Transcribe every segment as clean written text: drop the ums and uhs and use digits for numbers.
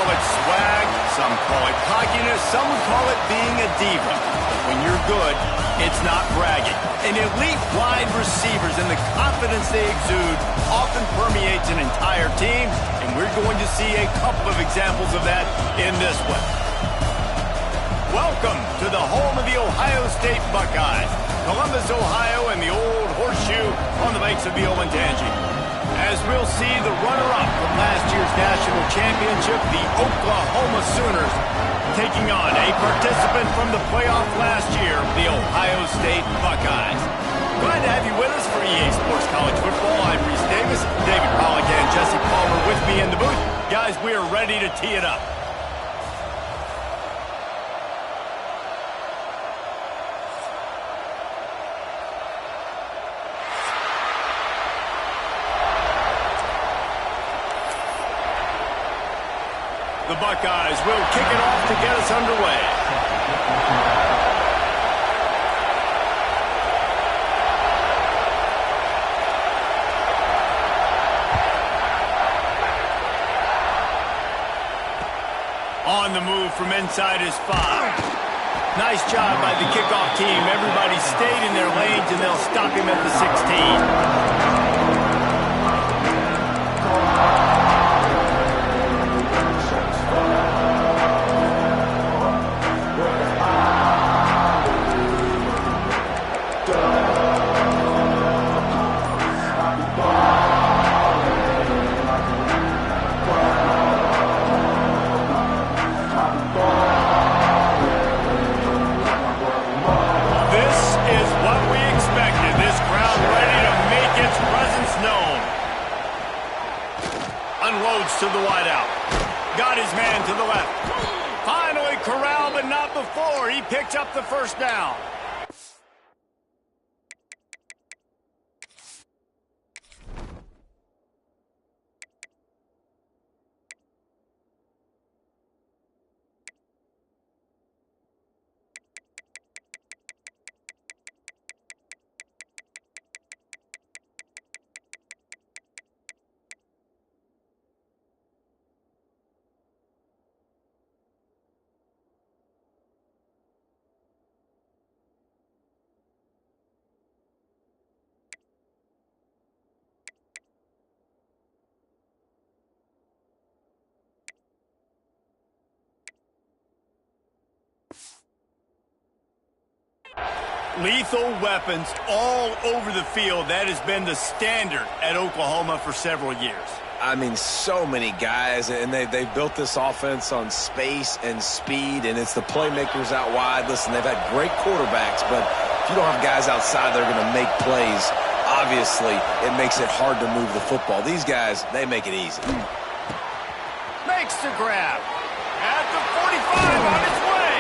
call it swag, some call it cockiness, some would call it being a diva. When you're good, it's not bragging. And elite wide receivers and the confidence they exude often permeates an entire team, and we're going to see a couple of examples of that in this one. Welcome to the home of the Ohio State Buckeyes, Columbus, Ohio, and the old horseshoe on the banks of the Olentangy. As we'll see the runner-up from last year's national championship, the Oklahoma Sooners, taking on a participant from the playoff last year, the Ohio State Buckeyes. Glad to have you with us for EA Sports College Football. I'm Reese Davis, David Pollock, and Jesse Palmer with me in the booth. Guys, we are ready to tee it up. The Buckeyes will kick it off to get us underway. On the move from inside his 5. Nice job by the kickoff team. Everybody stayed in their lanes, and they'll stop him at the 16. Unloads to the wideout. Got his man to the left. Finally corralled, but not before. He picked up the first down. Lethal weapons all over the field. That has been the standard at Oklahoma for several years. I mean, so many guys, and they've built this offense on space and speed, and it's the playmakers out wide. Listen, they've had great quarterbacks, but if you don't have guys outside that are going to make plays, obviously it makes it hard to move the football. These guys, they make it easy. Makes the grab. At the 45 on its way.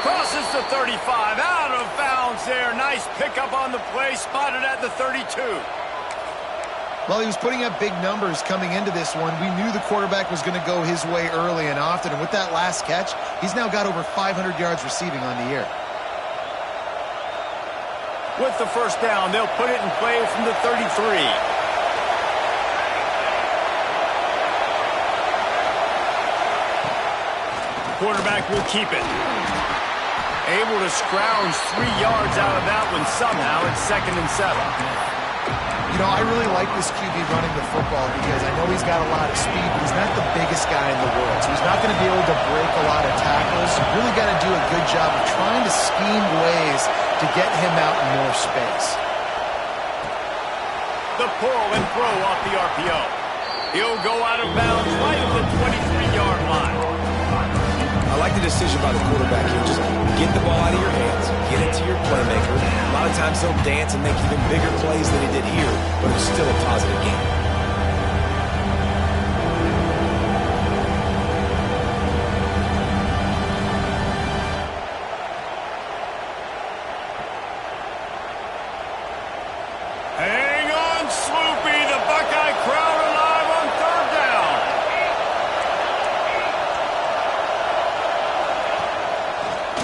Crosses the 35, out of bounds there. Nice pickup on the play, spotted at the 32. Well, he was putting up big numbers coming into this one. We knew the quarterback was going to go his way early and often, and with that last catch, he's now got over 500 yards receiving on the year. With the first down, they'll put it in play from the 33. Quarterback will keep it. Able to scrounge 3 yards out of that one somehow. It's 2nd and 7. You know, I really like this QB running the football because I know he's got a lot of speed, but he's not the biggest guy in the world. So he's not going to be able to break a lot of tackles. You really got to do a good job of trying to scheme ways to get him out in more space. The pull and throw off the RPO. He'll go out of bounds right at the 23-yard line. I like the decision by the quarterback here. Just get the ball out of your hands, get it to your playmaker. A lot of times he'll dance and make even bigger plays than he did here, but it's still a positive game. Hang on, Sloopy. The Buckeye crowd alive on 3rd down.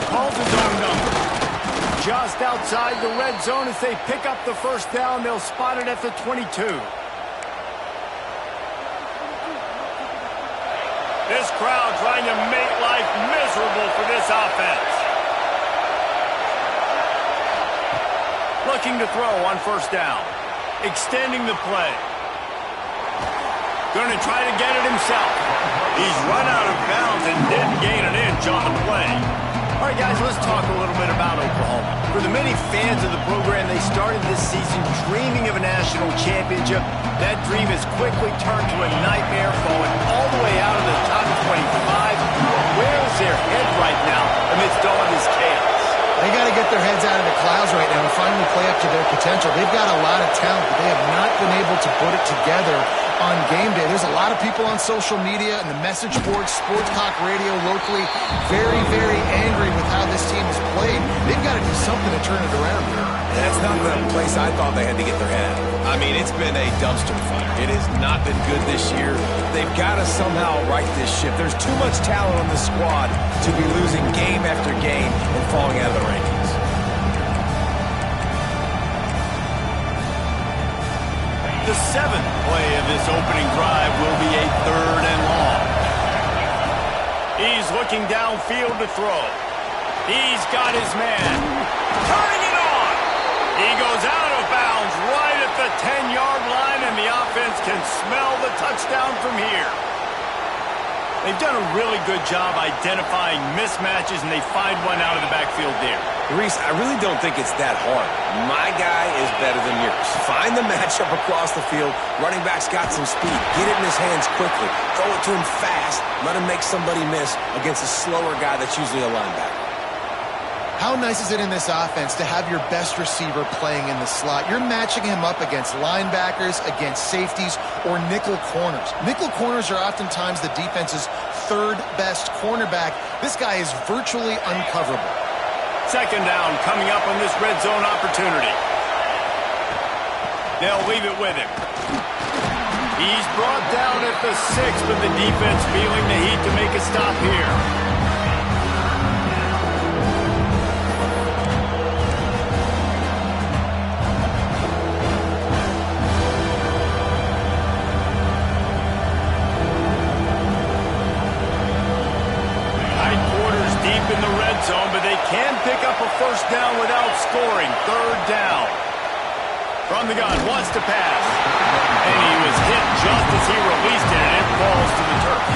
Calls his own number. Just outside the red zone as they pick up the first down. They'll spot it at the 22. This crowd trying to make life miserable for this offense. Looking to throw on first down. Extending the play. Going to try to get it himself. He's run out of bounds and didn't gain an inch on the play. All right, guys, let's talk a little bit about Oklahoma. For the many fans of the program, they started this season dreaming of a national championship. That dream has quickly turned to a nightmare, falling all the way out of the top 25. Where is their head right now amidst all of this chaos? They got to get their heads out of the clouds right now and finally play up to their potential. They've got a lot of talent, but they have not been able to put it together on game day. There's a lot of people on social media and the message boards, sports talk radio locally, very, very angry with how this team has played. They've got to do something to turn it around. That's not the place I thought they had to get their head out. I mean, it's been a dumpster fire. It has not been good this year. They've got to somehow right this ship. There's too much talent on the squad to be losing game after game and falling out of the rankings. The seventh play of this opening drive will be a 3rd and long. He's looking downfield to throw. He's got his man. Turning it on. He goes out of bounds right at the 10-yard line, and the offense can smell the touchdown from here. They've done a really good job identifying mismatches, and they find one out of the backfield there. Reese, I really don't think it's that hard. My guy is better than yours. Find the matchup across the field. Running back's got some speed. Get it in his hands quickly. Throw it to him fast. Let him make somebody miss against a slower guy that's usually a linebacker. How nice is it in this offense to have your best receiver playing in the slot? You're matching him up against linebackers, against safeties, or nickel corners. Nickel corners are oftentimes the defense's 3rd best cornerback. This guy is virtually uncoverable. 2nd down coming up on this red zone opportunity. They'll leave it with him. He's brought down at the 6, but the defense feeling the heat to make a stop here. In the red zone, but they can pick up a 1st down without scoring. 3rd down. From the gun, wants to pass. And he was hit just as he released it, and it falls to the turf.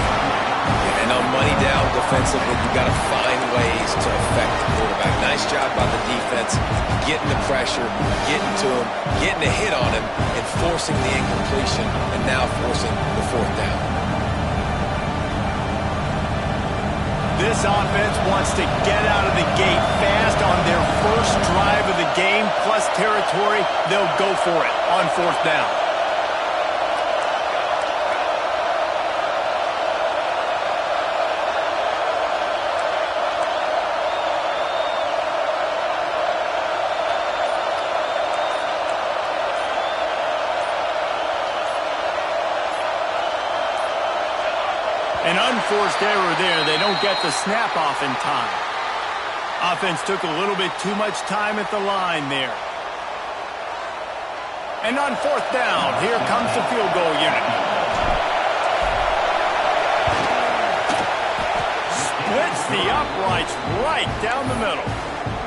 And on money down defensively, you've got to find ways to affect the quarterback. Nice job by the defense, getting the pressure, getting to him, getting a hit on him, and forcing the incompletion, and now forcing the 4th down. This offense wants to get out of the gate fast on their first drive of the game, plus territory. They'll go for it on 4th down. An unforced error there. They don't get the snap off in time. Offense took a little bit too much time at the line there. And on 4th down, here comes the field goal unit. Splits the uprights right down the middle.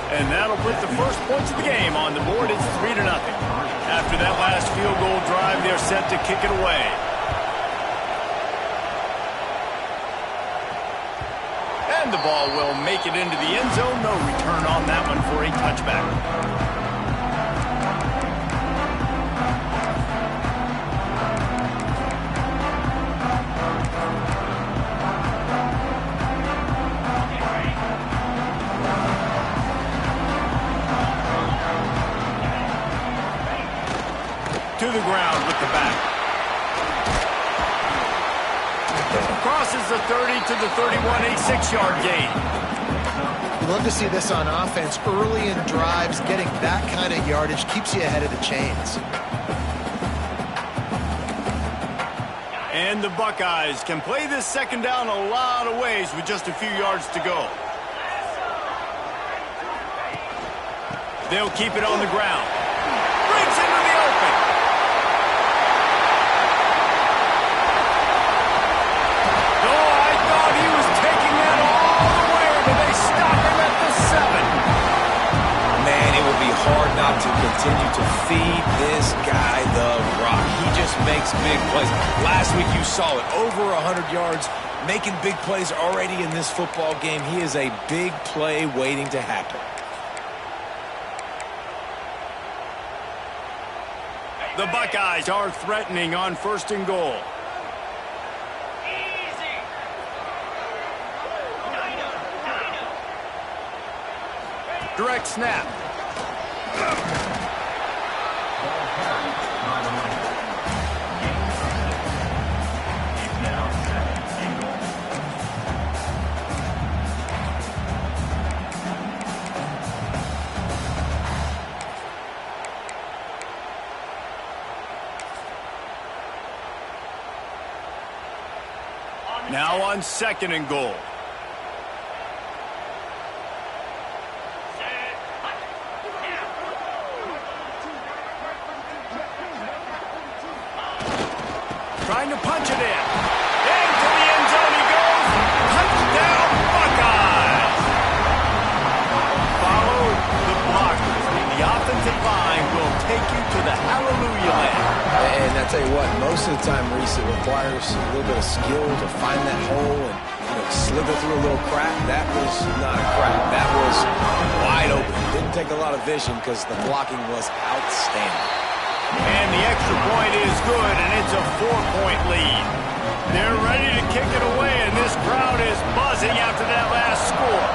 And that'll put the first points of the game on the board. It's 3-0. After that last field goal drive, they're set to kick it away. And the ball will make it into the end zone. No return on that one for a touchback. To the ground with the back. Crosses the 30 to the 31, a 6-yard gain. You love to see this on offense. Early in drives, getting that kind of yardage keeps you ahead of the chains. And the Buckeyes can play this 2nd down a lot of ways with just a few yards to go. They'll keep it on the ground. Breaks into the open. Oh, I will be hard not to continue to feed this guy the rock. He just makes big plays. Last week you saw it, over 100 yards, making big plays already in this football game. He is a big play waiting to happen. The Buckeyes are threatening on 1st and goal. Direct snap. Now on 2nd and goal. Trying to punch it in. Into the end zone he goes. Touchdown, Buckeyes. Follow the blockers. And the offensive line will take you to the hallelujah land. And I tell you what, most of the time, Reese, it requires a little bit of skill to find that hole and slither through a little crack. That was not a crack. That was wide open. Didn't take a lot of vision because the blocking was outstanding. And the extra point is good, and it's a 4-point lead. They're ready to kick it away, and this crowd is buzzing after that last score.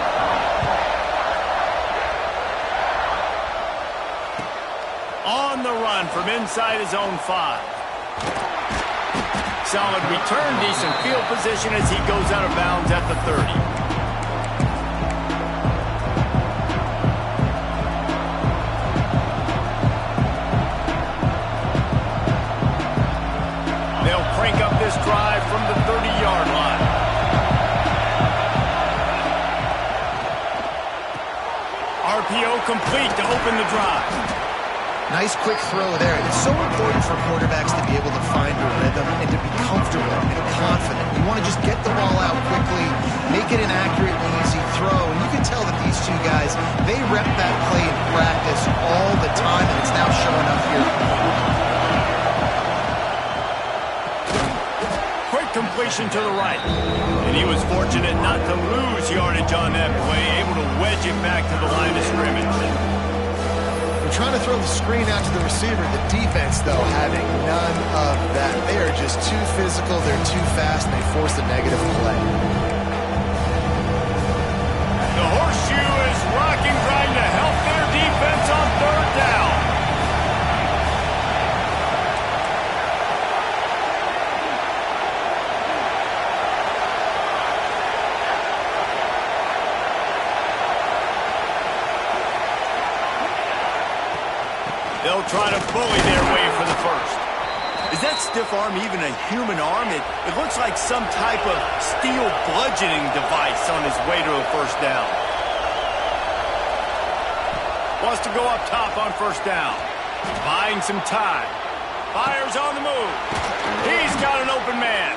On the run from inside his own 5. Solid return, decent field position as he goes out of bounds at the 30. Crank up this drive from the 30-yard line. RPO complete to open the drive. Nice quick throw there. It's so important for quarterbacks to be able to find a rhythm and to be comfortable and confident. You want to just get the ball out quickly, make it an accurate and easy throw. And you can tell that these two guys, they rep that play in practice all the time, and it's now showing up here. Completion to the right. And he was fortunate not to lose yardage on that play, able to wedge it back to the line of scrimmage. We're trying to throw the screen out to the receiver. The defense, though, having none of that. They are just too physical, they're too fast, and they force a negative play. The horseshoe is rocking, trying to help their defense on 3rd down. They'll try to bully their way for the 1st. Is that stiff arm even a human arm? It looks like some type of steel bludgeoning device on his way to a 1st down. Wants to go up top on 1st down. Buying some time. Fires on the move. He's got an open man.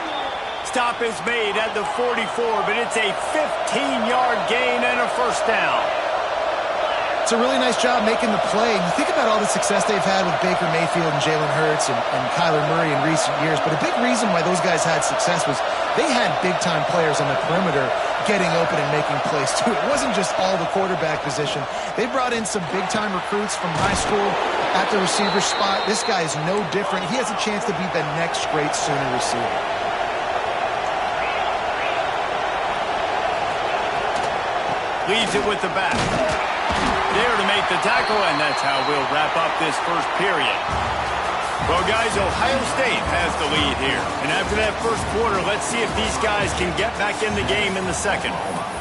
Stop is made at the 44, but it's a 15-yard gain and a 1st down. It's a really nice job making the play. And you think about all the success they've had with Baker Mayfield and Jalen Hurts and Kyler Murray in recent years. But a big reason why those guys had success was they had big-time players on the perimeter getting open and making plays, too. It wasn't just all the quarterback position. They brought in some big-time recruits from high school at the receiver spot. This guy is no different. He has a chance to be the next great Sooner receiver. Leaves it with the back. There to make the tackle, and that's how we'll wrap up this 1st period. Well, guys, Ohio State has the lead here. And after that 1st quarter, let's see if these guys can get back in the game in the 2nd.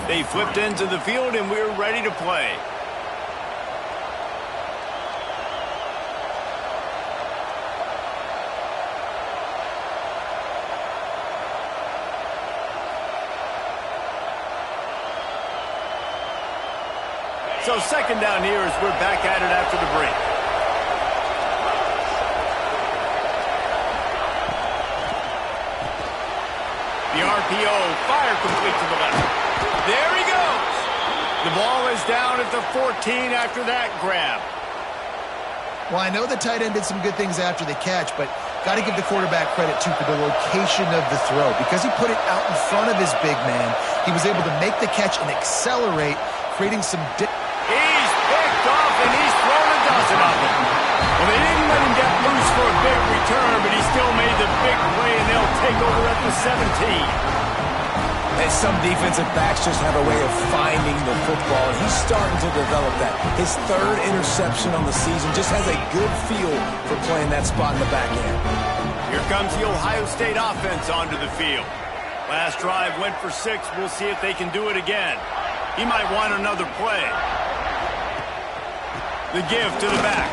They flipped into the field, and we're ready to play. So 2nd down here as we're back at it after the break. The RPO, fire complete to the left. There he goes. The ball is down at the 14 after that grab. Well, I know the tight end did some good things after the catch, but got to give the quarterback credit, too, for the location of the throw. Because he put it out in front of his big man, he was able to make the catch and accelerate, creating some... He's picked off, and he's thrown a dozen of them. Well, they didn't let him get loose for a big return, but he still made the big play, and they'll take over at the 17. And some defensive backs just have a way of finding the football, and he's starting to develop that. His third interception on the season, just has a good feel for playing that spot in the back end. Here comes the Ohio State offense onto the field. Last drive went for 6. We'll see if they can do it again. He might want another play. The give to the back.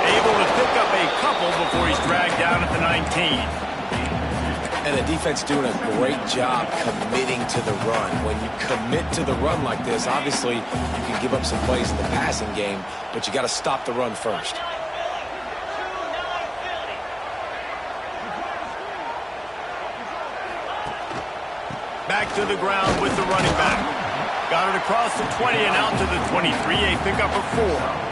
Able to pick up a couple before he's dragged down at the 19. And the defense doing a great job committing to the run. When you commit to the run like this, obviously you can give up some plays in the passing game, but you got to stop the run first. Back to the ground with the running back. Got it across the 20 and out to the 23. A pickup of 4.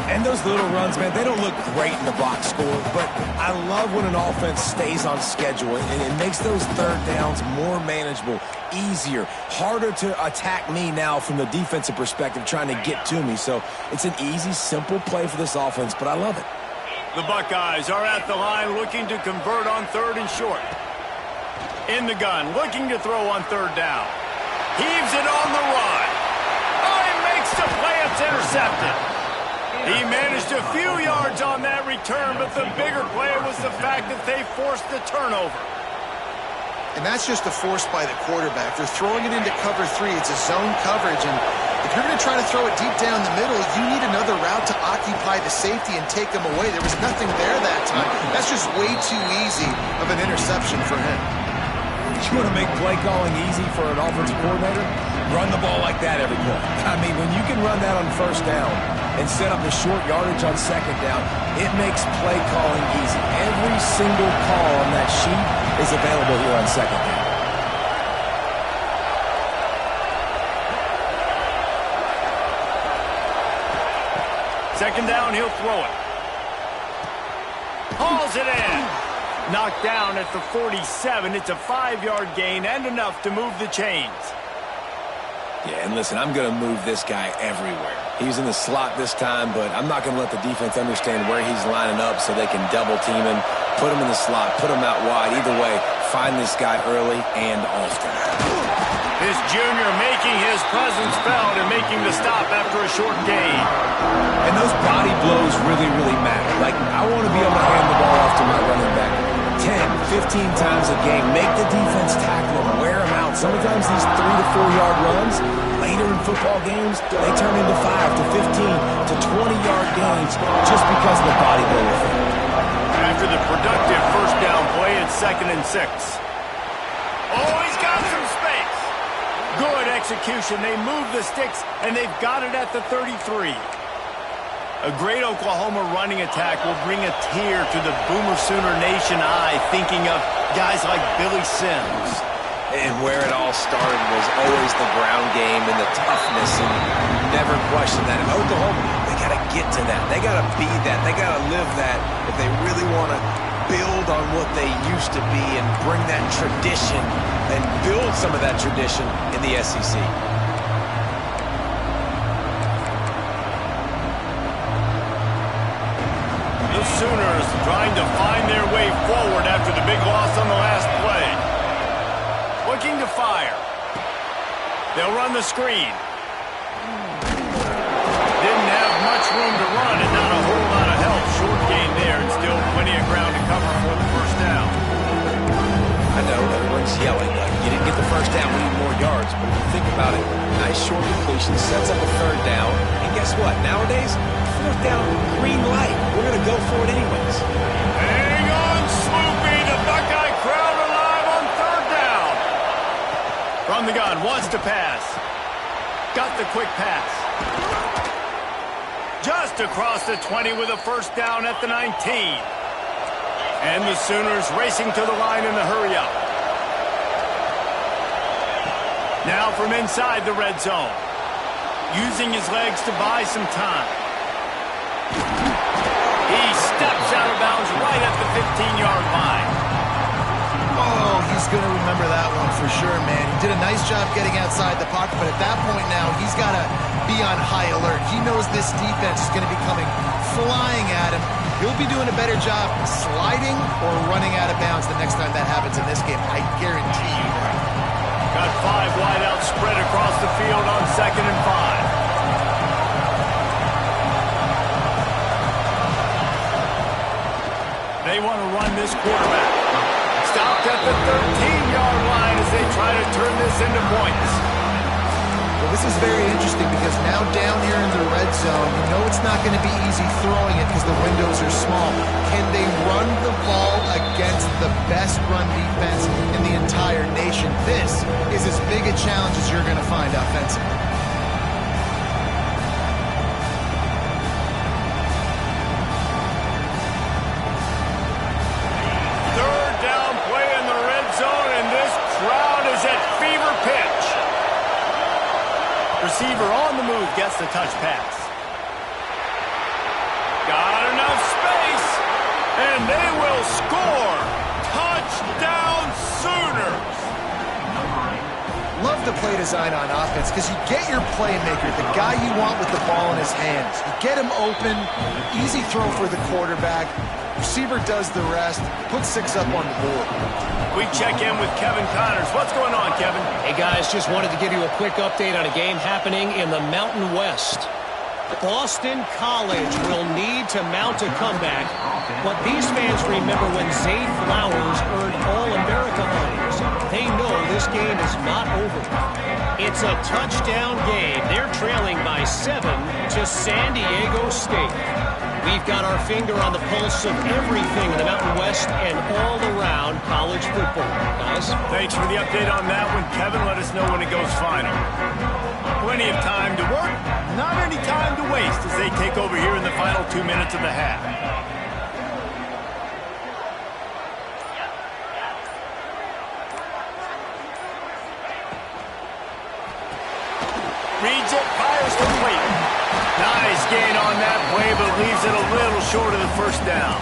And those little runs, man, they don't look great in the box score, but I love when an offense stays on schedule, and it makes those third downs more manageable, easier, harder to attack me now from the defensive perspective trying to get to me. So it's an easy, simple play for this offense, but I love it. The Buckeyes are at the line looking to convert on 3rd and short. In the gun, looking to throw on 3rd down. Heaves it on the run. Oh, he makes the play. It's intercepted. He managed a few yards on that return, but the bigger play was the fact that they forced the turnover. And that's just a force by the quarterback. They're throwing it into cover 3. It's a zone coverage, and if you're going to try to throw it deep down the middle, you need another route to occupy the safety and take them away. There was nothing there that time. That's just way too easy of an interception for him. You want to make play calling easy for an offensive coordinator? Run the ball like that every play. I mean, when you can run that on 1st down and set up the short yardage on 2nd down, it makes play calling easy. Every single call on that sheet is available here on 2nd down. Second down, he'll throw it. Hauls it in. Knocked down at the 47. It's a 5-yard gain and enough to move the chains. Yeah, and listen, I'm going to move this guy everywhere. He's in the slot this time, but I'm not going to let the defense understand where he's lining up so they can double team him, put him in the slot, put him out wide. Either way, find this guy early and often. This junior making his presence felt and making the stop after a short gain. And those body blows really, really matter. Like, I want to be able to hand the ball off to my running back 10, 15 times a game. Make the defense tackle him, wear him out. Sometimes these 3 to 4 yard runs, later in football games, they turn into 5 to 15 to 20-yard gains just because of the body blow effect. After the productive 1st down play, it's 2nd and 6. Oh, he's got some space. Good execution. They move the sticks, and they've got it at the 33. A great Oklahoma running attack will bring a tear to the Boomer Sooner Nation eye, thinking of guys like Billy Sims. And where it all started was always the ground game and the toughness, and never question that. And Oklahoma, they got to get to that. They got to be that. They got to live that if they really want to build on what they used to be and bring that tradition and build some of that tradition in the SEC. The Sooners trying to find their way forward after the big loss on the last play. Looking to fire. They'll run the screen. Didn't have much room to run and not a whole lot of help. Short gain there and still plenty of ground to cover for the 1st down. I know everyone's yelling like you didn't get the 1st down, we need more yards. But if you think about it, nice short completion sets up a 3rd down. And guess what? Nowadays, 4th down, green light. We're going to go for it anyways. Hang on, Sloopy. The Buckeye crowd alive on 3rd down. From the gun, wants to pass. Got the quick pass. Just across the 20 with a 1st down at the 19. And the Sooners racing to the line in the hurry-up. Now from inside the red zone. Using his legs to buy some time. 15-yard line. Oh, he's going to remember that one for sure, man. He did a nice job getting outside the pocket, but at that point now, he's got to be on high alert. He knows this defense is going to be coming flying at him. He'll be doing a better job sliding or running out of bounds the next time that happens in this game. I guarantee you that. Got 5 wide out spread across the field on 2nd and 5. They want to run this quarterback. Stopped at the 13-yard line as they try to turn this into points. Well, this is very interesting because now down here in the red zone, you know it's not going to be easy throwing it because the windows are small. Can they run the ball against the best run defense in the entire nation? This is as big a challenge as you're going to find offensively. Receiver on the move gets the touch pass. Got enough space, and they will score. Touchdown Sooners. Love the play design on offense because you get your playmaker, the guy you want with the ball in his hands. You get him open, easy throw for the quarterback. Receiver does the rest, put 6 up on the board. We check in with Kevin Connors. What's going on, Kevin? Hey, guys, just wanted to give you a quick update on a game happening in the Mountain West. Boston College will need to mount a comeback, but these fans remember when Zay Flowers earned All-America honors. They know this game is not over. It's a touchdown game. They're trailing by 7 to San Diego State. We've got our finger on the pulse of everything in the Mountain West and all around college football, guys. Thanks for the update on that one, Kevin. Let us know when it goes final. Plenty of time to work, not any time to waste as they take over here in the final 2 minutes of the half. Reads it, fires complete. Nice gain on that play, but leaves it a little short of the first down.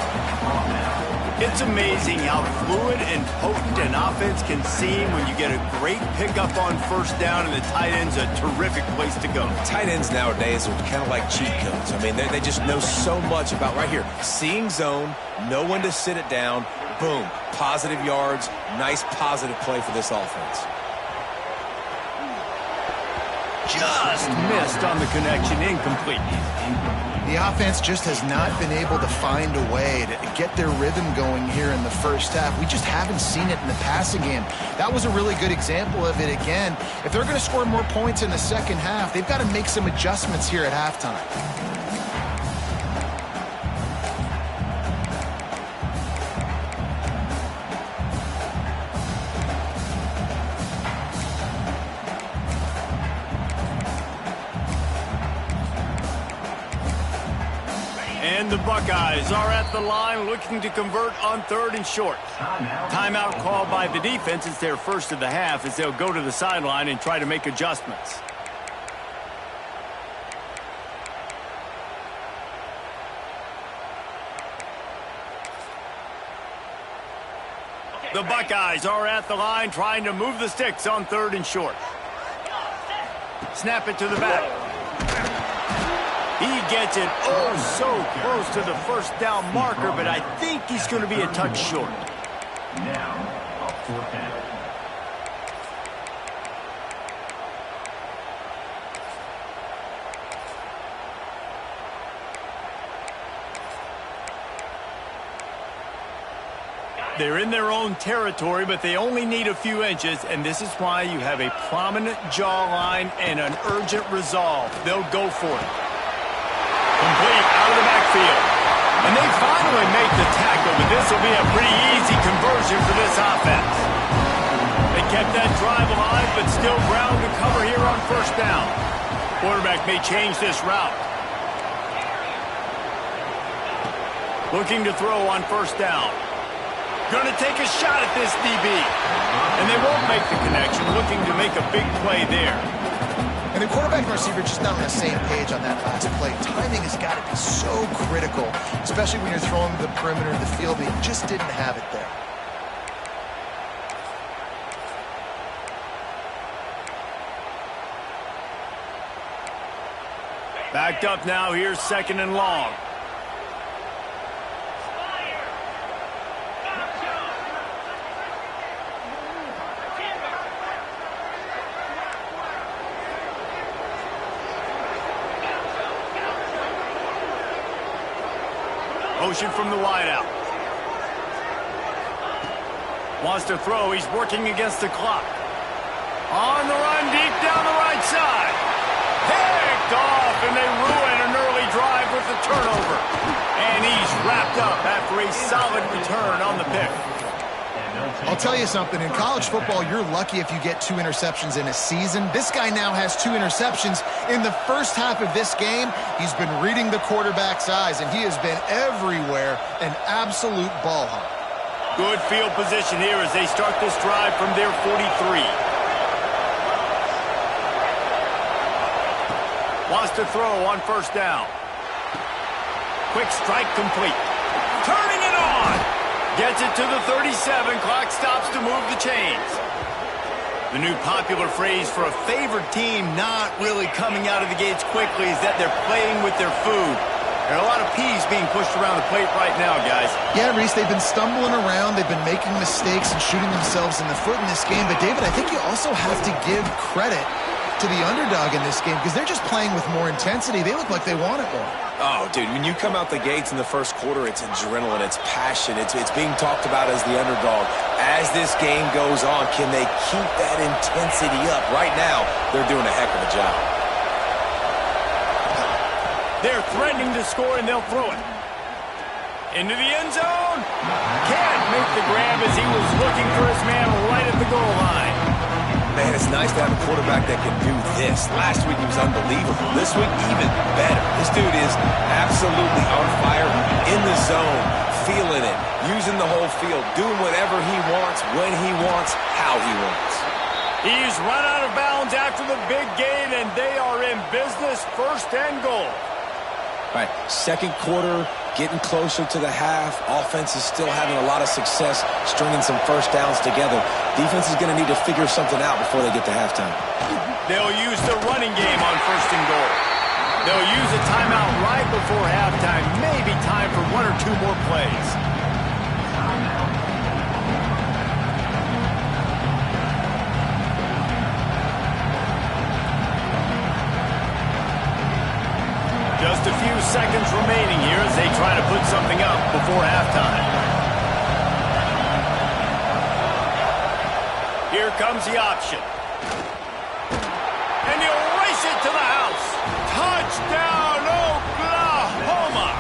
It's amazing how fluid and potent an offense can seem when you get a great pickup on first down, and the tight end's a terrific place to go. Tight ends nowadays are kind of like cheat codes. I mean, they just know so much about right here. Seeing zone, know when to sit it down, boom, positive yards, nice positive play for this offense. Just missed on the connection, incomplete. The offense just has not been able to find a way to get their rhythm going here in the first half. We just haven't seen it in the passing game. That was a really good example of it again. If they're going to score more points in the second half, they've got to make some adjustments here at halftime. And the Buckeyes are at the line looking to convert on 3rd and short. Timeout called by the defense. It's their first of the half as they'll go to the sideline and try to make adjustments. The Buckeyes are at the line trying to move the sticks on 3rd and short. Snap it to the back. He gets it oh so close to the first down marker, but I think he's going to be a touch short. Now, a 4th down. They're in their own territory, but they only need a few inches, and this is why you have a prominent jawline and an urgent resolve. They'll go for it. Complete out of the backfield. And they finally make the tackle, but this will be a pretty easy conversion for this offense. They kept that drive alive, but still ground to cover here on first down. Quarterback may change this route. Looking to throw on first down. Going to take a shot at this DB. And they won't make the connection, looking to make a big play there. And the quarterback and receiver just not on the same page on that last play. Timing has got to be so critical, especially when you're throwing to the perimeter of the field. They just didn't have it there. Backed up now. Here's 2nd and long. Motion from the wideout. Wants to throw. He's working against the clock. On the run, deep down the right side. Picked off, and they ruin an early drive with the turnover. And he's wrapped up after a solid return on the pick. I'll tell you something. In college football, you're lucky if you get 2 interceptions in a season. This guy now has 2 interceptions. In the first half of this game, he's been reading the quarterback's eyes, and he has been everywhere, an absolute ball hawk. Good field position here as they start this drive from their 43. Wants to throw on 1st down. Quick strike complete. Turning it on. Gets it to the 37. Clock stops to move the chains. The new popular phrase for a favored team not really coming out of the gates quickly is that they're playing with their food. There are a lot of peas being pushed around the plate right now, guys. Yeah, Reese, they've been stumbling around. They've been making mistakes and shooting themselves in the foot in this game. But, David, I think you also have to give credit to the underdog in this game because they're just playing with more intensity. They look like they want it more. Oh, dude, when you come out the gates in the first quarter, it's adrenaline, it's passion, it's being talked about as the underdog. As this game goes on, can they keep that intensity up? Right now, they're doing a heck of a job. They're threatening to score, and they'll throw it. Into the end zone. Can't make the grab as he was looking for his man right at the goal line. Man, it's nice to have a quarterback that can do this. Last week, he was unbelievable. This week, even better. This dude is absolutely on fire, in the zone, feeling it, using the whole field, doing whatever he wants, when he wants, how he wants. He's run out of bounds after the big gain, and they are in business, 1st and goal. Right, 2nd quarter, getting closer to the half. Offense is still having a lot of success stringing some 1st downs together. Defense is going to need to figure something out before they get to halftime. They'll use the running game on 1st and goal. They'll use a timeout right before halftime. Maybe time for 1 or 2 more plays. Just a few seconds remaining here as they try to put something up before halftime. Here comes the option. And he'll race it to the house. Touchdown, Oklahoma!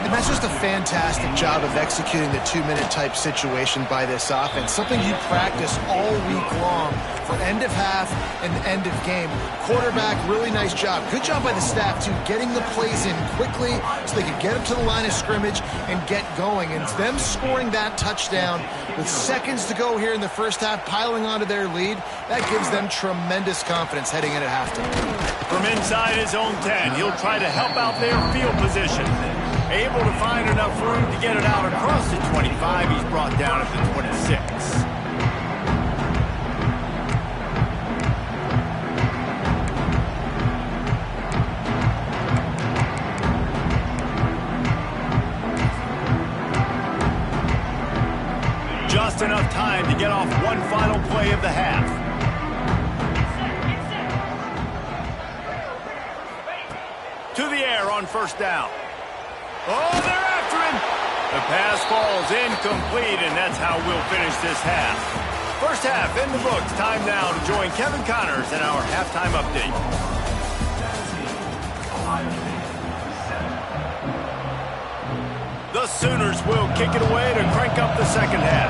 And that's just a fantastic job of executing the 2-minute type situation by this offense. Something you practice all week long for end of half and end of game. Quarterback, really nice job. Good job by the staff, too, getting the plays in quickly so they could get up to the line of scrimmage and get going. And them scoring that touchdown with seconds to go here in the first half, piling onto their lead, that gives them tremendous confidence heading in at halftime. From inside his own 10, he'll try to help out their field position. Able to find enough room to get it out across the 25. He's brought down at the 26. Just enough time to get off one final play of the half. To the air on 1st down. Oh, they're after him. The pass falls incomplete, and that's how we'll finish this half. First half in the books. Time now to join Kevin Connors in our halftime update. The Sooners will kick it away to crank up the second half.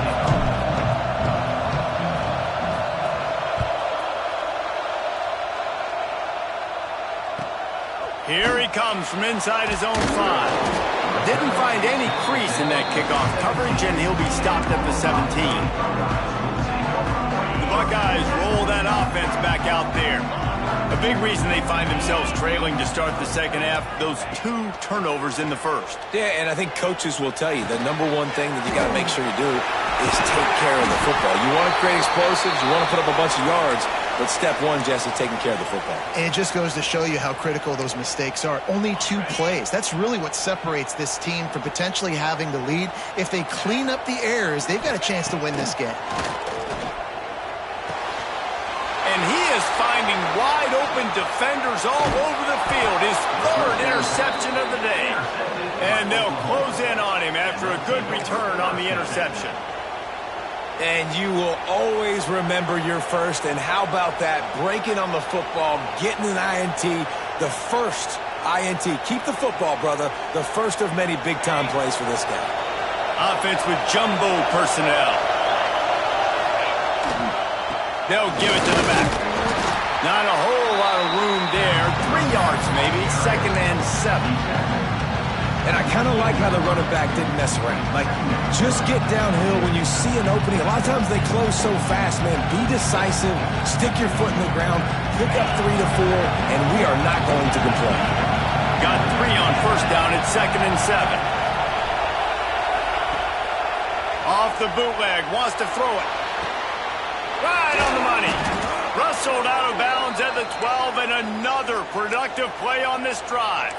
Here he comes from inside his own 5. Didn't find any crease in that kickoff coverage, and he'll be stopped at the 17. The Buckeyes roll that offense back out there. A big reason they find themselves trailing to start the second half, those 2 turnovers in the first. Yeah, and I think coaches will tell you the number one thing that you got to make sure you do is take care of the football. You want to create explosives, you want to put up a bunch of yards, but step one, Jesse, taking care of the football. And it just goes to show you how critical those mistakes are. Only 2 plays. That's really what separates this team from potentially having the lead. If they clean up the errors, they've got a chance to win this game. And he is finding wide-open defenders all over the field. His 3rd interception of the day. And they'll close in on him after a good return on the interception. And you will always remember your first. And how about that? Breaking on the football, getting an INT, the first INT. Keep the football, brother. The first of many big-time plays for this guy. Offense with jumbo personnel. They'll give it to the back. Not a whole lot of room there. 3 yards maybe. 2nd and 7. And I kind of like how the running back didn't mess around. Like, just get downhill when you see an opening. A lot of times they close so fast, man. Be decisive. Stick your foot in the ground. Pick up 3 to 4, and we are not going to complain. Got 3 on first down at 2nd and 7. Off the bootleg. Wants to throw it. Right on the money. Rustled out of bounds at the 12, and another productive play on this drive.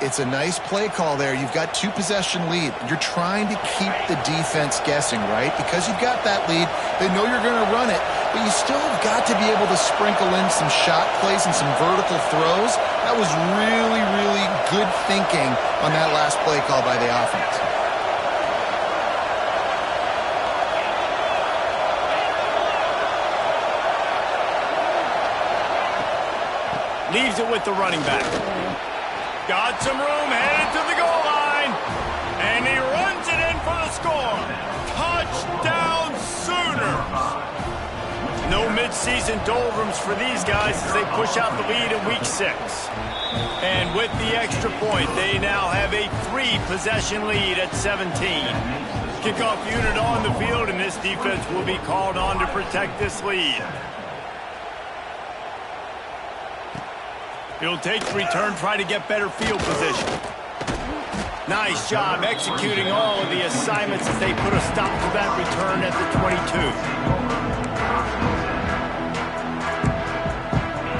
It's a nice play call there. You've got 2-possession lead. You're trying to keep the defense guessing, right? Because you've got that lead, they know you're going to run it, but you still have got to be able to sprinkle in some shot plays and some vertical throws. That was really, really good thinking on that last play call by the offense. Leaves it with the running back. Got some room, headed to the goal line. And he runs it in for the score. Touchdown Sooners. No midseason doldrums for these guys as they push out the lead in Week 6. And with the extra point, they now have a 3-possession lead at 17. Kickoff unit on the field, and this defense will be called on to protect this lead. He'll take the return, try to get better field position. Nice job executing all of the assignments as they put a stop to that return at the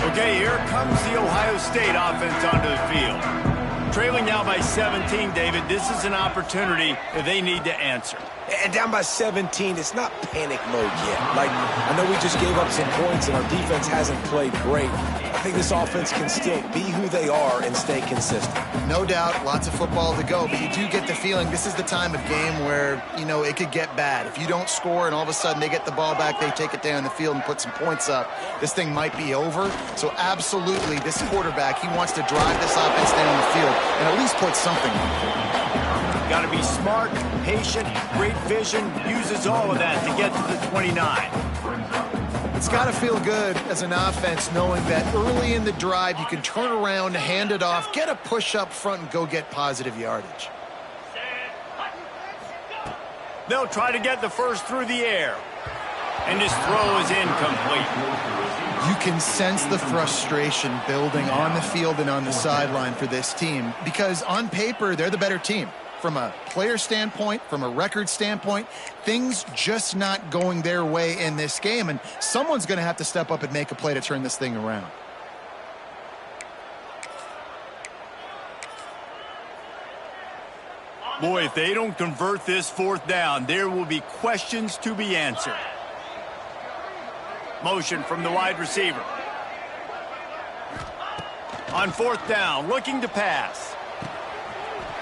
22. Okay, here comes the Ohio State offense onto the field. Trailing now by 17, David. This is an opportunity that they need to answer. And down by 17, it's not panic mode yet. Like, I know we just gave up some points and our defense hasn't played great. I think this offense can still be who they are and stay consistent. No doubt, lots of football to go, but you do get the feeling this is the time of game where, you know, it could get bad. If you don't score and all of a sudden they get the ball back, they take it down the field and put some points up, this thing might be over. So absolutely, this quarterback, he wants to drive this offense down the field and at least put something on the field. Got to be smart, patient, great vision, uses all of that to get to the 29. It's got to feel good as an offense knowing that early in the drive you can turn around, hand it off, get a push up front, and go get positive yardage. They'll try to get the first through the air. And his throw is incomplete. You can sense the frustration building on the field and on the sideline for this team because on paper, they're the better team. From a player standpoint, from a record standpoint, things just not going their way in this game, and someone's going to have to step up and make a play to turn this thing around. Boy, if they don't convert this 4th down, there will be questions to be answered. Motion from the wide receiver. On 4th down, looking to pass.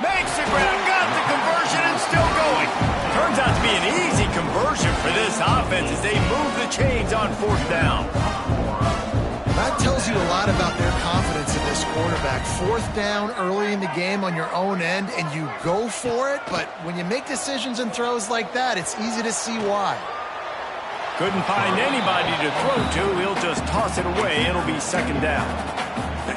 Makes the grab, got the conversion, and still going. Turns out to be an easy conversion for this offense as they move the chains on 4th down. That tells you a lot about their confidence in this quarterback. 4th down early in the game on your own end, and you go for it, but when you make decisions and throws like that, it's easy to see why. Couldn't find anybody to throw to. He'll just toss it away. It'll be 2nd down.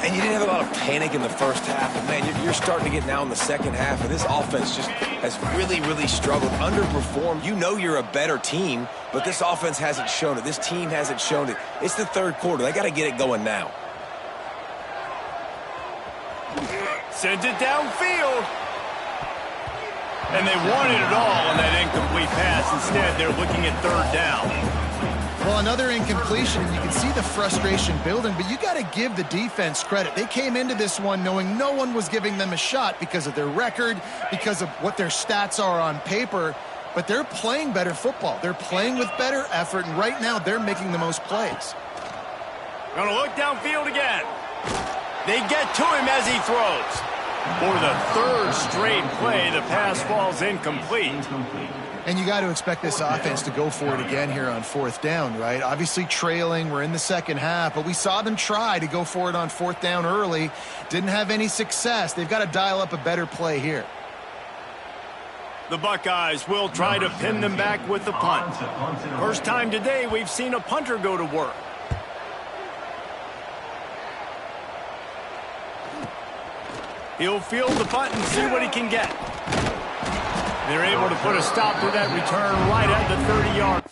And you didn't have a lot of panic in the first half. But, man, you're starting to get now in the second half, and this offense just has really, really struggled, underperformed. You know you're a better team, but this offense hasn't shown it. This team hasn't shown it. It's the third quarter. They got to get it going now. Sends it downfield. And they wanted it all on that incomplete pass. Instead, they're looking at third down. Well, another incompletion, and you can see the frustration building, but you got to give the defense credit. They came into this one knowing no one was giving them a shot because of their record, because of what their stats are on paper, but they're playing better football. They're playing with better effort, and right now they're making the most plays. Gonna look downfield again. They get to him as he throws. For the third straight play, the pass falls incomplete. And you got to expect this offense to go for it again here on fourth down, right? Obviously trailing, we're in the second half, but we saw them try to go for it on fourth down early. Didn't have any success. They've got to dial up a better play here. The Buckeyes will try to pin them back with the punt. First time today we've seen a punter go to work. He'll field the punt and see what he can get. They're able to put a stop to that return right at the 30-yard.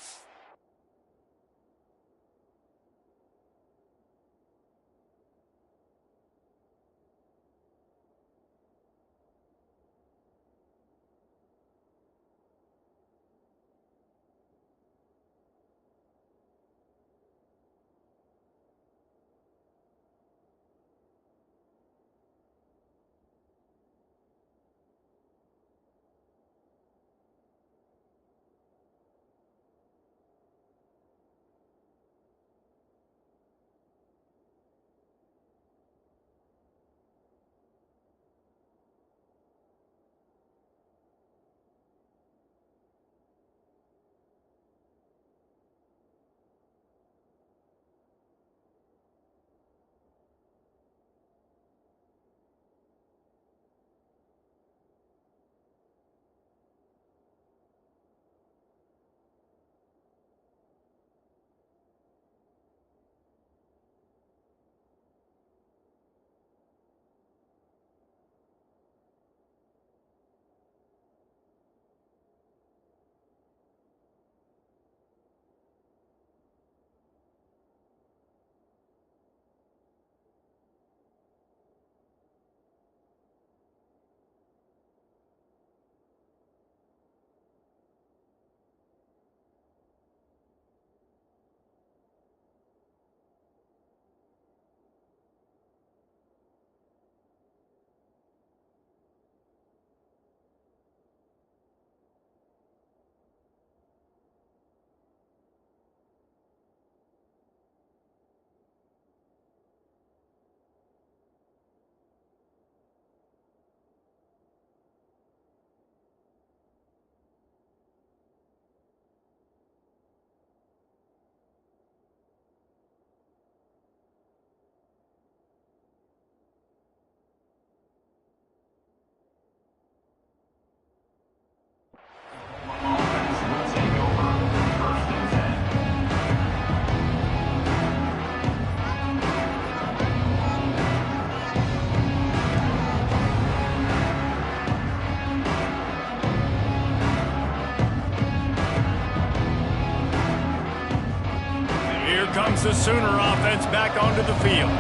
Comes the Sooner offense back onto the field.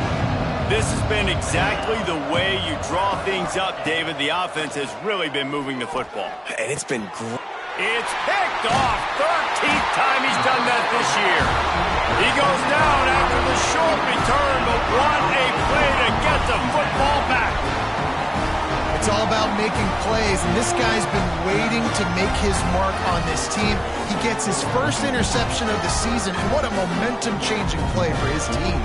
This has been exactly the way you draw things up, David. The offense has really been moving the football. And it's been great. It's picked off. 13th time he's done that this year. He goes down after the short return, but what a play to get the football back. It's all about making plays, and this guy's been waiting to make his mark on this team. He gets his first interception of the season, and what a momentum-changing play for his team.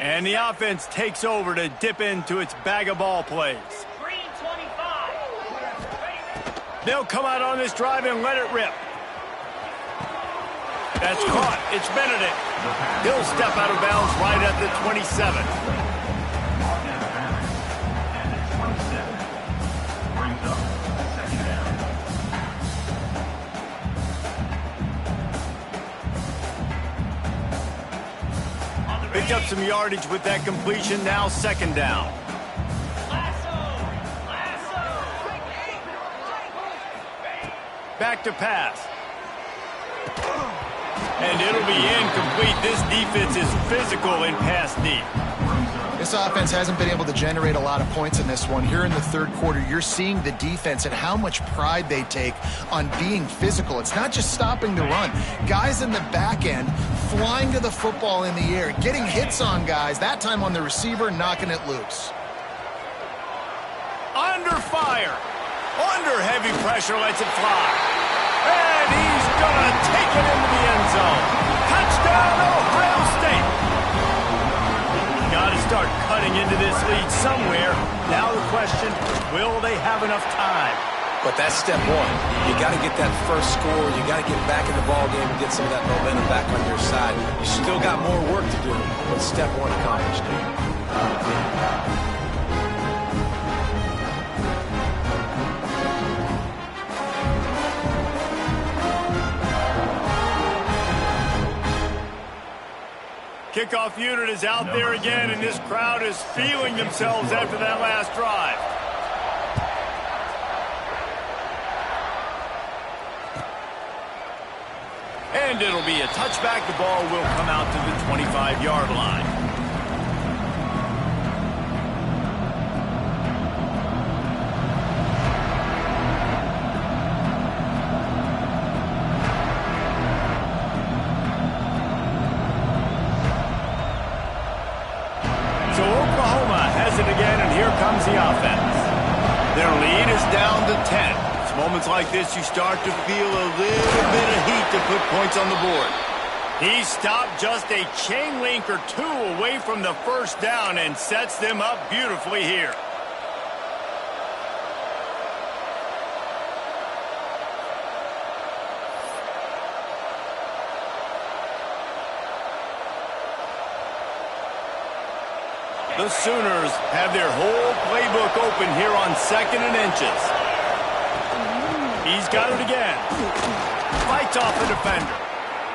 And the offense takes over to dip into its bag of ball plays. They'll come out on this drive and let it rip. That's caught. It's Benedict. He'll step out of bounds right at the 27. Picked up some yardage with that completion. Now second down. Back to pass. And it'll be incomplete. This defense is physical in pass deep. This offense hasn't been able to generate a lot of points in this one. Here in the third quarter, you're seeing the defense and how much pride they take on being physical. It's not just stopping the run. Guys in the back end flying to the football in the air, getting hits on guys, that time on the receiver, knocking it loose. Under fire. Under heavy pressure, lets it fly. And he's going to take it into the end zone. Touchdown, Ohio State. Got to start cutting into this lead somewhere. Now the question, will they have enough time? But that's step one. You got to get that first score. You got to get back in the ball game and get some of that momentum back on your side. You still got more work to do, but step one accomplished. Kickoff unit is out there again, and this crowd is feeling themselves after that last drive. And it'll be a touchback. The ball will come out to the 25-yard line. So Oklahoma has it again, and here comes the offense. Their lead is down to 10. It's moments like this you start to feel a little bit of heat to put points on the board. He stopped just a chain link or two away from the first down and sets them up beautifully here. The Sooners have their whole playbook open here on 2nd and inches. He's got it again. Fights off the defender.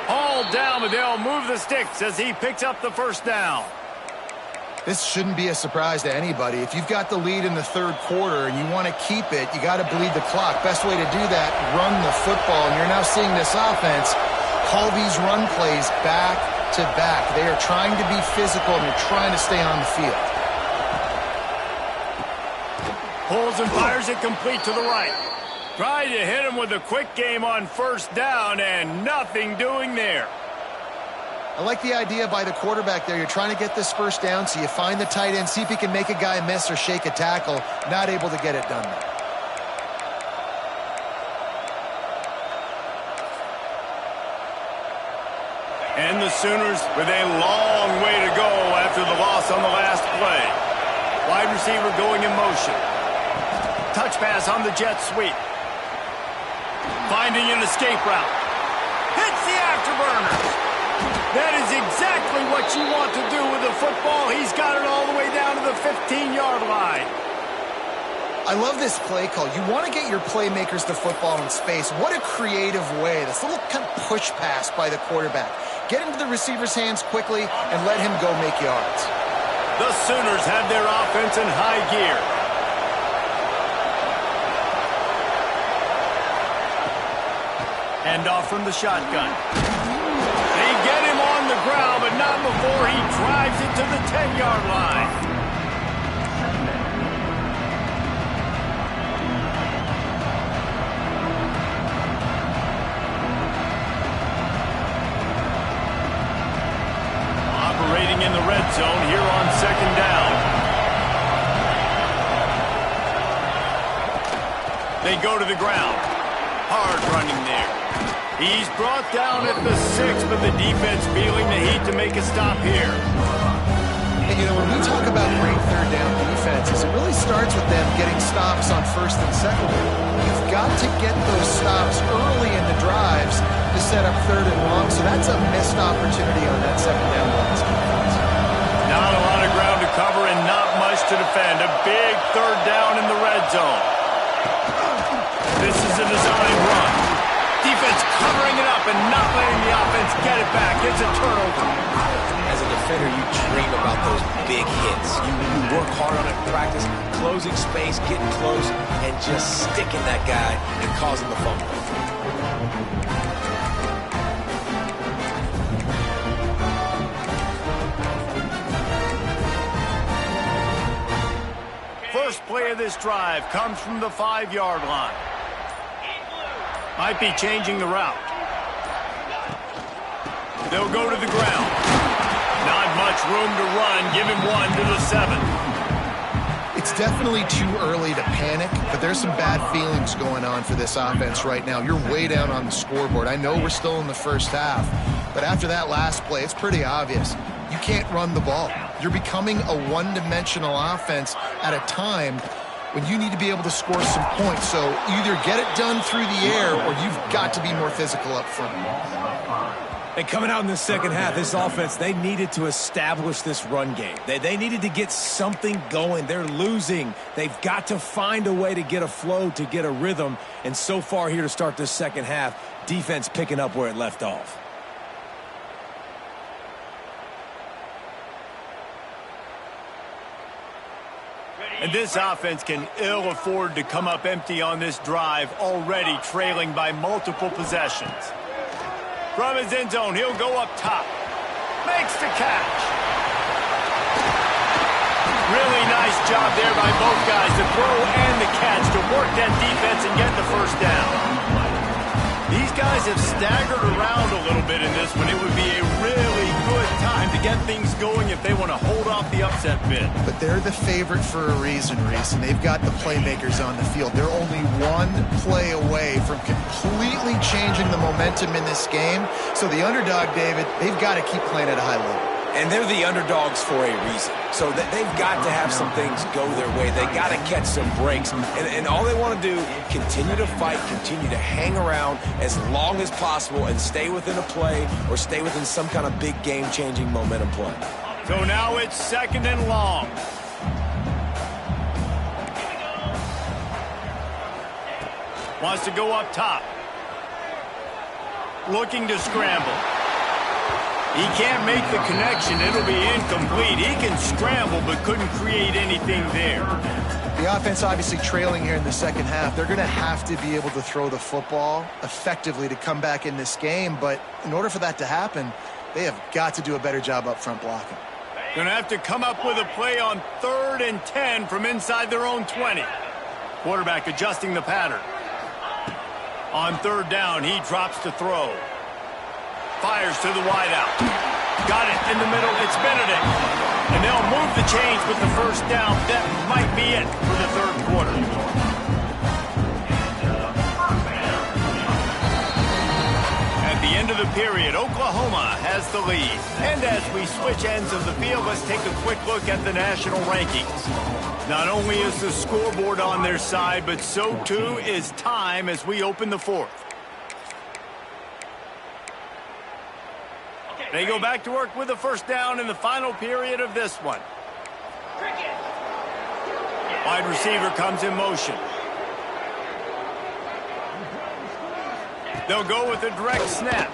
Hauled down, but they'll move the sticks as he picks up the first down. This shouldn't be a surprise to anybody. If you've got the lead in the third quarter and you want to keep it, you got to bleed the clock. Best way to do that, run the football. And you're now seeing this offense call these run plays back to back. They are trying to be physical, and they're trying to stay on the field. Pulls and fires it complete to the right. Tried to hit him with a quick game on first down, and nothing doing there. I like the idea by the quarterback there. You're trying to get this first down, so you find the tight end, see if he can make a guy miss or shake a tackle. Not able to get it done there. And the Sooners with a long way to go after the loss on the last play. Wide receiver going in motion. Touch pass on the jet sweep. Finding an escape route. Hits the afterburners. That is exactly what you want to do with the football. He's got it all the way down to the 15-yard line. I love this play call. You want to get your playmakers the football in space. What a creative way. This little kind of push pass by the quarterback. Get into the receiver's hands quickly and let him go make yards. The Sooners have their offense in high gear. Hand off from the shotgun. They get him on the ground, but not before he drives it to the 10-yard line. Operating in the red zone here on second down. They go to the ground. Hard running there. He's brought down at the 6, but the defense feeling the heat to make a stop here. And, you know, when we talk about great third down defenses, it really starts with them getting stops on first and second. You've got to get those stops early in the drives to set up third and long, so that's a missed opportunity on that second down defense. Not a lot of ground to cover and not much to defend. A big third down in the red zone. This is a design run. Defense covering it up and not letting the offense get it back. It's a turnover. As a defender, you dream about those big hits. You work hard on it in practice, closing space, getting close, and just sticking that guy and causing the fumble. First play of this drive comes from the 5-yard line. Might be changing the route. They'll go to the ground. Not much room to run. Give him 1 to the 7. It's definitely too early to panic, but there's some bad feelings going on for this offense right now. You're way down on the scoreboard. I know we're still in the first half, but after that last play, it's pretty obvious. You can't run the ball. You're becoming a one-dimensional offense at a time when you need to be able to score some points. So either get it done through the air or you've got to be more physical up front. And coming out in the second half, this offense, they needed to establish this run game. They needed to get something going. They're losing. They've got to find a way to get a flow, to get a rhythm. And so far here to start this second half, defense picking up where it left off. And this offense can ill afford to come up empty on this drive, already trailing by multiple possessions. From his end zone, he'll go up top. Makes the catch. Really nice job there by both guys, the throw and the catch, to work that defense and get the first down. These guys have staggered around a little bit in this one. It would be a really good time to get things going if they want to hold off the upset bid. But they're the favorite for a reason, Reese, and they've got the playmakers on the field. They're only one play away from completely changing the momentum in this game. So the underdog, David, they've got to keep playing at a high level. And they're the underdogs for a reason. So they've got to have some things go their way. They got to catch some breaks. And all they want to do, continue to fight, continue to hang around as long as possible and stay within a play or stay within some kind of big game-changing momentum play. So now it's 2nd and long. Wants to go up top. Looking to scramble. He can't make the connection. It'll be incomplete. He can scramble, but couldn't create anything there. The offense obviously trailing here in the second half. They're going to have to be able to throw the football effectively to come back in this game. But in order for that to happen, they have got to do a better job up front blocking. Going to have to come up with a play on 3rd and 10 from inside their own 20. Quarterback adjusting the pattern. On 3rd down, he drops to throw. Fires to the wideout. Got it in the middle. It's Benedict. And they'll move the chains with the first down. That might be it for the 3rd quarter. At the end of the period, Oklahoma has the lead. And as we switch ends of the field, let's take a quick look at the national rankings. Not only is the scoreboard on their side, but so too is time as we open the 4th. They go back to work with a first down in the final period of this one. Wide receiver comes in motion. They'll go with a direct snap.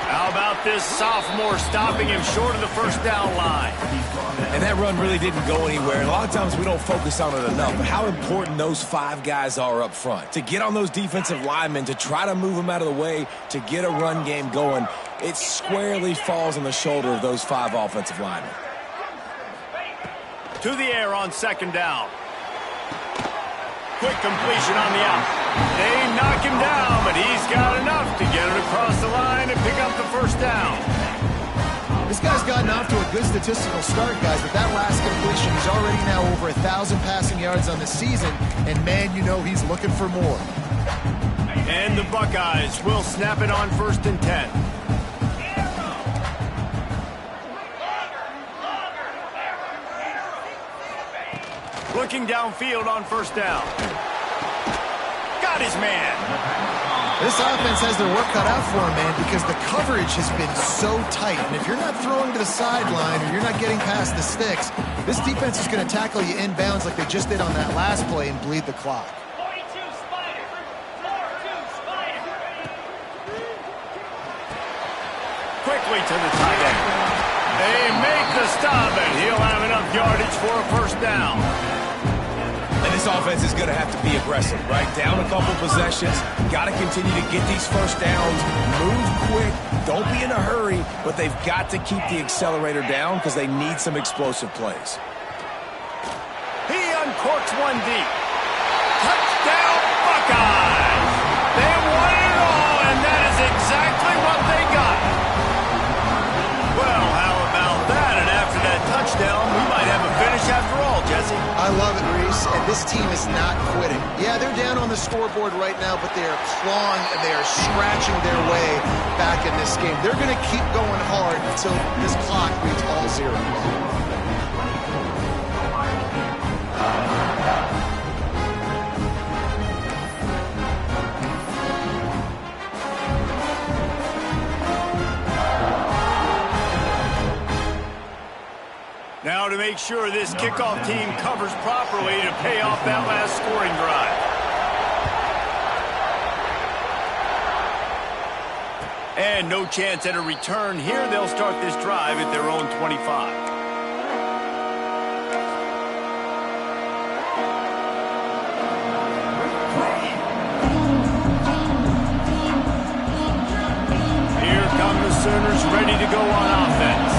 How about this sophomore stopping him short of the first down line? And that run really didn't go anywhere. And a lot of times we don't focus on it enough. But how important those 5 guys are up front. To get on those defensive linemen, to try to move them out of the way, to get a run game going, it squarely falls on the shoulder of those 5 offensive linemen. To the air on 2nd down. Quick completion on the out. They knock him down, but he's got enough to get it across the line and pick up the first down. This guy's gotten off to a good statistical start, guys, but that last completion, he's already now over 1,000 passing yards on the season, and man, you know he's looking for more. And the Buckeyes will snap it on 1st and 10. Looking downfield on 1st down. Got his man. This offense has their work cut out for him, man, because the coverage has been so tight. And if you're not throwing to the sideline or you're not getting past the sticks, this defense is going to tackle you inbounds like they just did on that last play and bleed the clock. Quickly to the tight end. They make the stop, and he'll have enough yardage for a first down. And this offense is going to have to be aggressive, right? Down a couple possessions. Got to continue to get these first downs. Move quick. Don't be in a hurry. But they've got to keep the accelerator down because they need some explosive plays. He uncorks one deep. Touchdown, Buckeyes! They won it all, and that is exactly what they got. Well, how about that? And after that touchdown, we might have a finish after all, Jesse. I love it, Reese, and this team is not quitting. Yeah, they're down on the scoreboard right now, but they are clawing and they are scratching their way back in this game. They're going to keep going hard until this clock reads all zeros. Now to make sure this kickoff team covers properly to pay off that last scoring drive. And no chance at a return here. They'll start this drive at their own 25. Sooners ready to go on offense.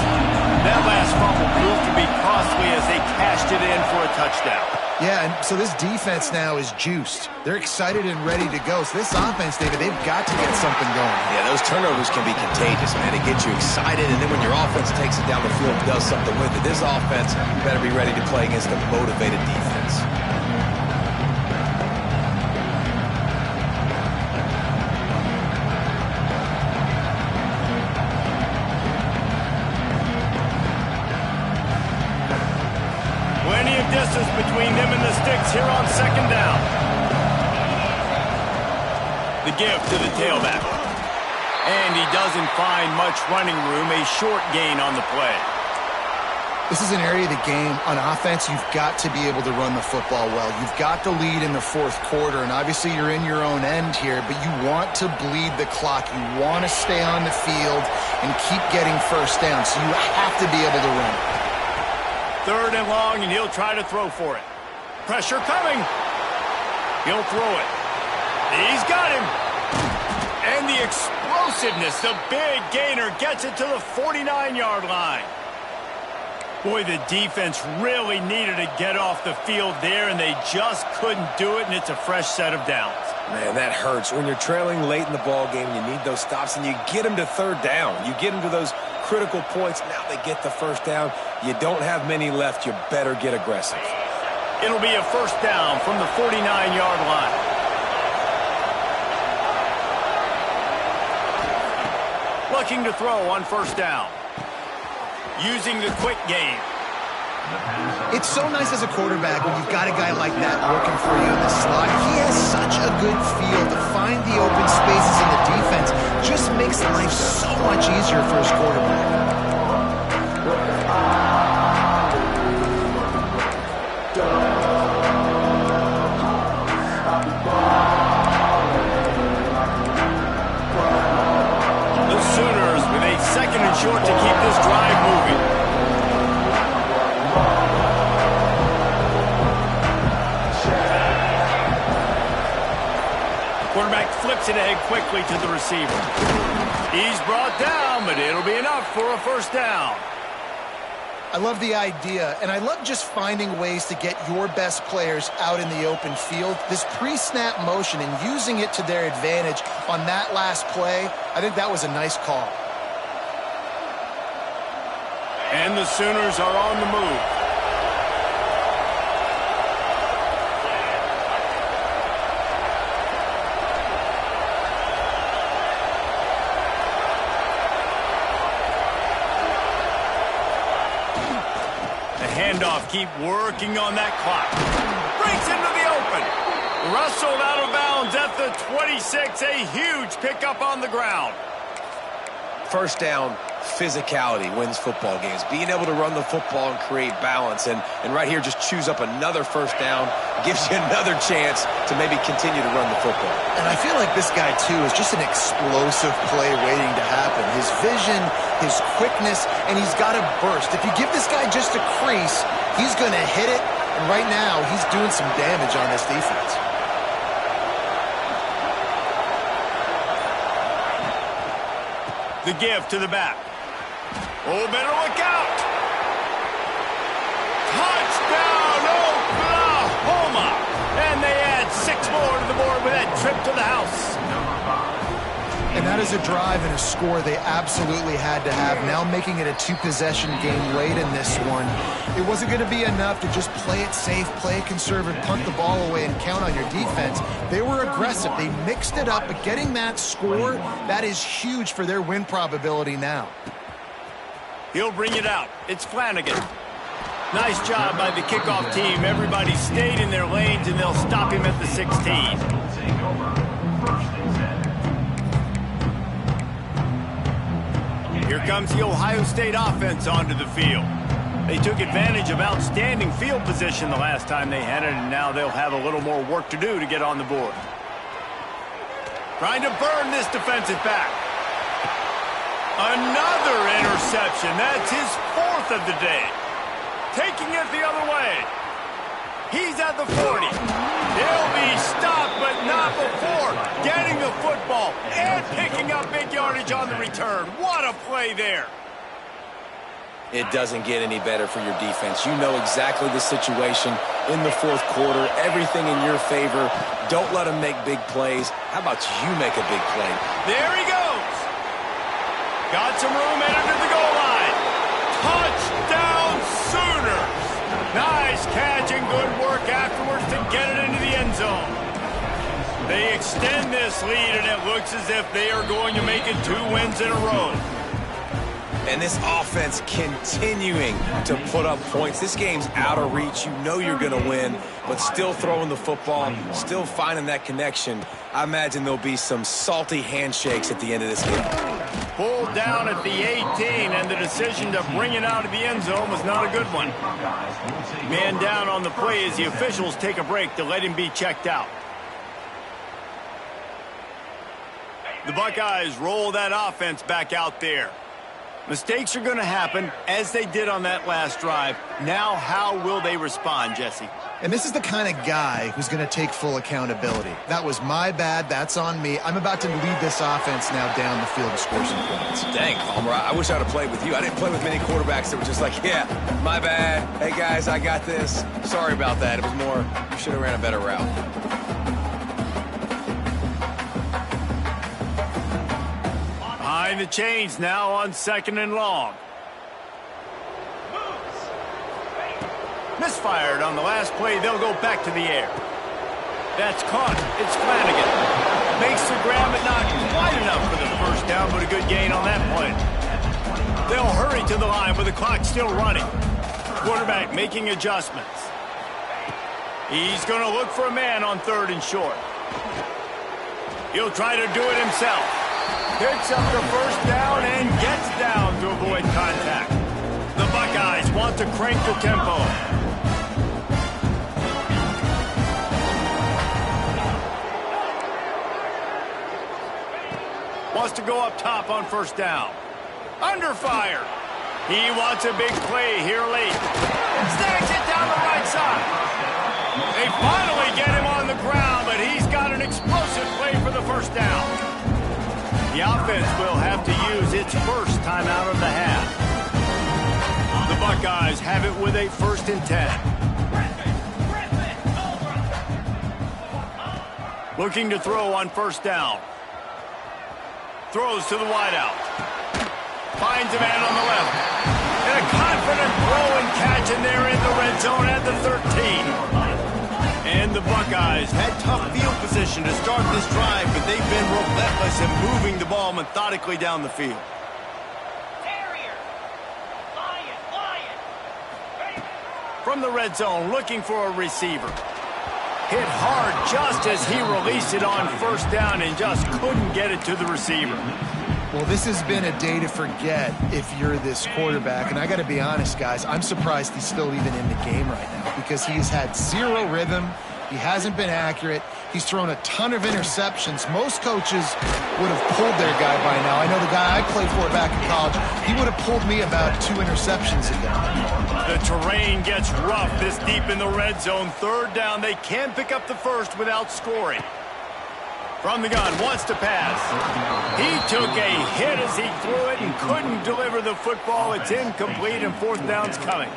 That last fumble proved to be costly as they cashed it in for a touchdown. Yeah, and so this defense now is juiced. They're excited and ready to go. So this offense, David, they've got to get something going. Yeah, those turnovers can be contagious, man. It gets you excited, and then when your offense takes it down the field and does something with it, this offense better be ready to play against a motivated defense. Distance between them and the sticks here on second down. The give to the tailback. And he doesn't find much running room, a short gain on the play. This is an area of the game on offense you've got to be able to run the football well. You've got to lead in the fourth quarter, and obviously you're in your own end here, but you want to bleed the clock. You want to stay on the field and keep getting first down, so you have to be able to run. Third and long, and he'll try to throw for it. Pressure coming. He'll throw it. He's got him. And the explosiveness, the big gainer, gets it to the 49-yard line. Boy, the defense really needed to get off the field there, and they just couldn't do it, and it's a fresh set of downs. Man, that hurts. When you're trailing late in the ball game, you need those stops, and you get them to third down. You get them to those critical points. Now they get the first down. You don't have many left. You better get aggressive. It'll be a first down from the 49-yard line. Looking to throw on first down. Using the quick game. It's so nice as a quarterback when you've got a guy like that working for you in the slot. He has such a good feel to find the open spaces in the defense. Just makes life so much easier for his quarterback. The Sooners with a second and short to keep this drive moving. Quarterback flips it ahead quickly to the receiver. He's brought down, but it'll be enough for a first down. I love the idea, and I love just finding ways to get your best players out in the open field. This pre-snap motion and using it to their advantage on that last play, I think that was a nice call. And the Sooners are on the move. Handoff, keep working on that clock. Breaks into the open. Rustled out of bounds at the 26. A huge pickup on the ground. First down, physicality wins football games. Being able to run the football and create balance. And right here, just choose up another first down, gives you another chance to maybe continue to run the football. And I feel like this guy, too, is just an explosive play waiting to happen. His vision, his quickness, and he's got a burst. If you give this guy just a crease, he's going to hit it. And right now, he's doing some damage on this defense. The give to the back. Oh, better look out. Touchdown, Oklahoma. And they add 6 more to the board with that trip to the house. And that is a drive and a score they absolutely had to have. Now making it a 2-possession game late in this one. It wasn't going to be enough to just play it safe, play it conservative, punt the ball away, and count on your defense. They were aggressive. They mixed it up, but getting that score, that is huge for their win probability now. He'll bring it out. It's Flanagan. Nice job by the kickoff team. Everybody stayed in their lanes, and they'll stop him at the 16. Here comes the Ohio State offense onto the field. They took advantage of outstanding field position the last time they had it, and now they'll have a little more work to do to get on the board. Trying to burn this defensive back. Another interception. That's his 4th of the day. Taking it the other way. He's at the 40. He'll be stopped, but not before getting the football and picking up big yardage on the return. What a play there. It doesn't get any better for your defense. You know exactly the situation in the 4th quarter. Everything in your favor. Don't let them make big plays. How about you make a big play? There he goes. Got some room, entered to the goal line. Touchdown Sooners. Nice catch and good work afterwards to get it into the end zone. They extend this lead, and it looks as if they are going to make it 2 wins in a row. And this offense continuing to put up points. This game's out of reach. You know you're going to win, but still throwing the football, still finding that connection. I imagine there'll be some salty handshakes at the end of this game. Pulled down at the 18, and the decision to bring it out of the end zone was not a good one. Man down on the play as the officials take a break to let him be checked out. The Buckeyes roll that offense back out there. Mistakes are going to happen, as they did on that last drive. Now, how will they respond, Jesse? And this is the kind of guy who's going to take full accountability. That was my bad. That's on me. I'm about to lead this offense now down the field to score some points. Dang, Palmer, I wish I'd have played with you. I didn't play with many quarterbacks that were just like, yeah, my bad. Hey, guys, I got this. Sorry about that. It was more, you should have ran a better route. Behind the chains now on 2nd and long. Misfired on the last play. They'll go back to the air. That's caught. It's Flanagan. Makes the grab, but not quite enough for the first down, but a good gain on that play. They'll hurry to the line with the clock still running. Quarterback making adjustments. He's going to look for a man on 3rd and short. He'll try to do it himself. Picks up the first down and gets down to avoid contact. The Buckeyes want to crank the tempo. Wants to go up top on 1st down. Under fire. He wants a big play here late. Snags it down the right side. They finally get him on the ground, but he's got an explosive play for the first down. The offense will have to use its first timeout of the half. The Buckeyes have it with a 1st and 10. Looking to throw on 1st down. Throws to the wideout. Finds a man on the left. And a confident throw and catch, and they're in the red zone at the 13. And the Buckeyes had tough field position to start this drive, but they've been relentless in moving the ball methodically down the field. From the red zone, looking for a receiver. Hit hard just as he released it on 1st down and just couldn't get it to the receiver. Well, this has been a day to forget if you're this quarterback. And I got to be honest, guys, I'm surprised he's still even in the game right now because he has had zero rhythm. He hasn't been accurate. He's thrown a ton of interceptions. Most coaches would have pulled their guy by now. I know the guy I played for back in college, he would have pulled me about 2 interceptions ago. The terrain gets rough this deep in the red zone. Third down, they can pick up the first without scoring. From the gun, wants to pass. He took a hit as he threw it and couldn't deliver the football. It's incomplete and fourth down's coming.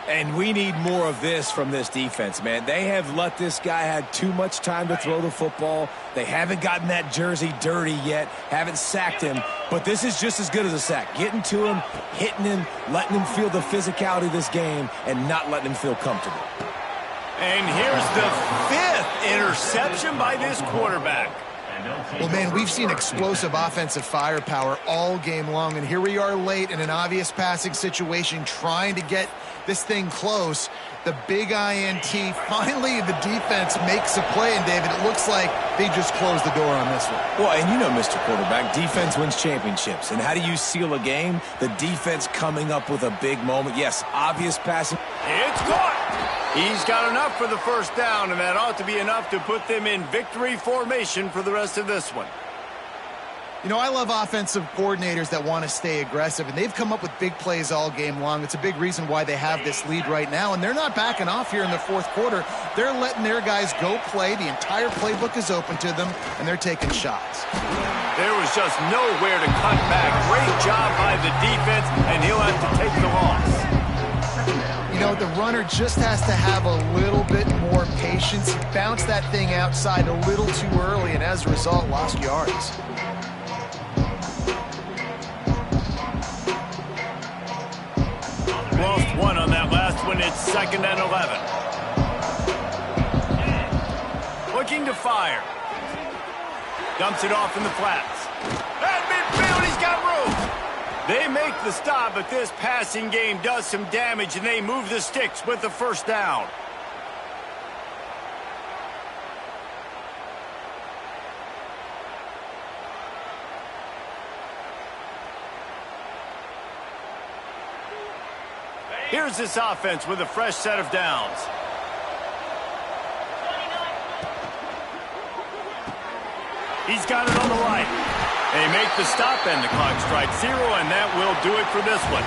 And we need more of this from this defense, man. They have let this guy have too much time to throw the football. They haven't gotten that jersey dirty yet, haven't sacked him. But this is just as good as a sack. Getting to him, hitting him, letting him feel the physicality of this game, and not letting him feel comfortable. And here's the 5th interception by this quarterback. Well, man, we've seen explosive offensive firepower all game long, and here we are late in an obvious passing situation trying to get this thing close. The big INT, finally the defense makes a play, and David, it looks like they just closed the door on this one. Well, and you know, Mr. Quarterback, defense wins championships. And how do you seal a game? The defense coming up with a big moment. Yes, obvious passing. It's caught. He's got enough for the first down, and that ought to be enough to put them in victory formation for the rest of this one. You know, I love offensive coordinators that want to stay aggressive, and they've come up with big plays all game long. It's a big reason why they have this lead right now, and they're not backing off here in the fourth quarter. They're letting their guys go play. The entire playbook is open to them, and they're taking shots. There was just nowhere to cut back. Great job by the defense, and he'll have to take the loss. You know, the runner just has to have a little bit more patience. He bounced that thing outside a little too early, and as a result, lost yards. Lost one on that last one. It's 2nd and 11. Looking to fire. Dumps it off in the flats. At midfield, he's got room. They make the stop, but this passing game does some damage, and they move the sticks with the first down. Here's this offense with a fresh set of downs. He's got it on the right. They make the stop, and the clock strikes 0, and that will do it for this one.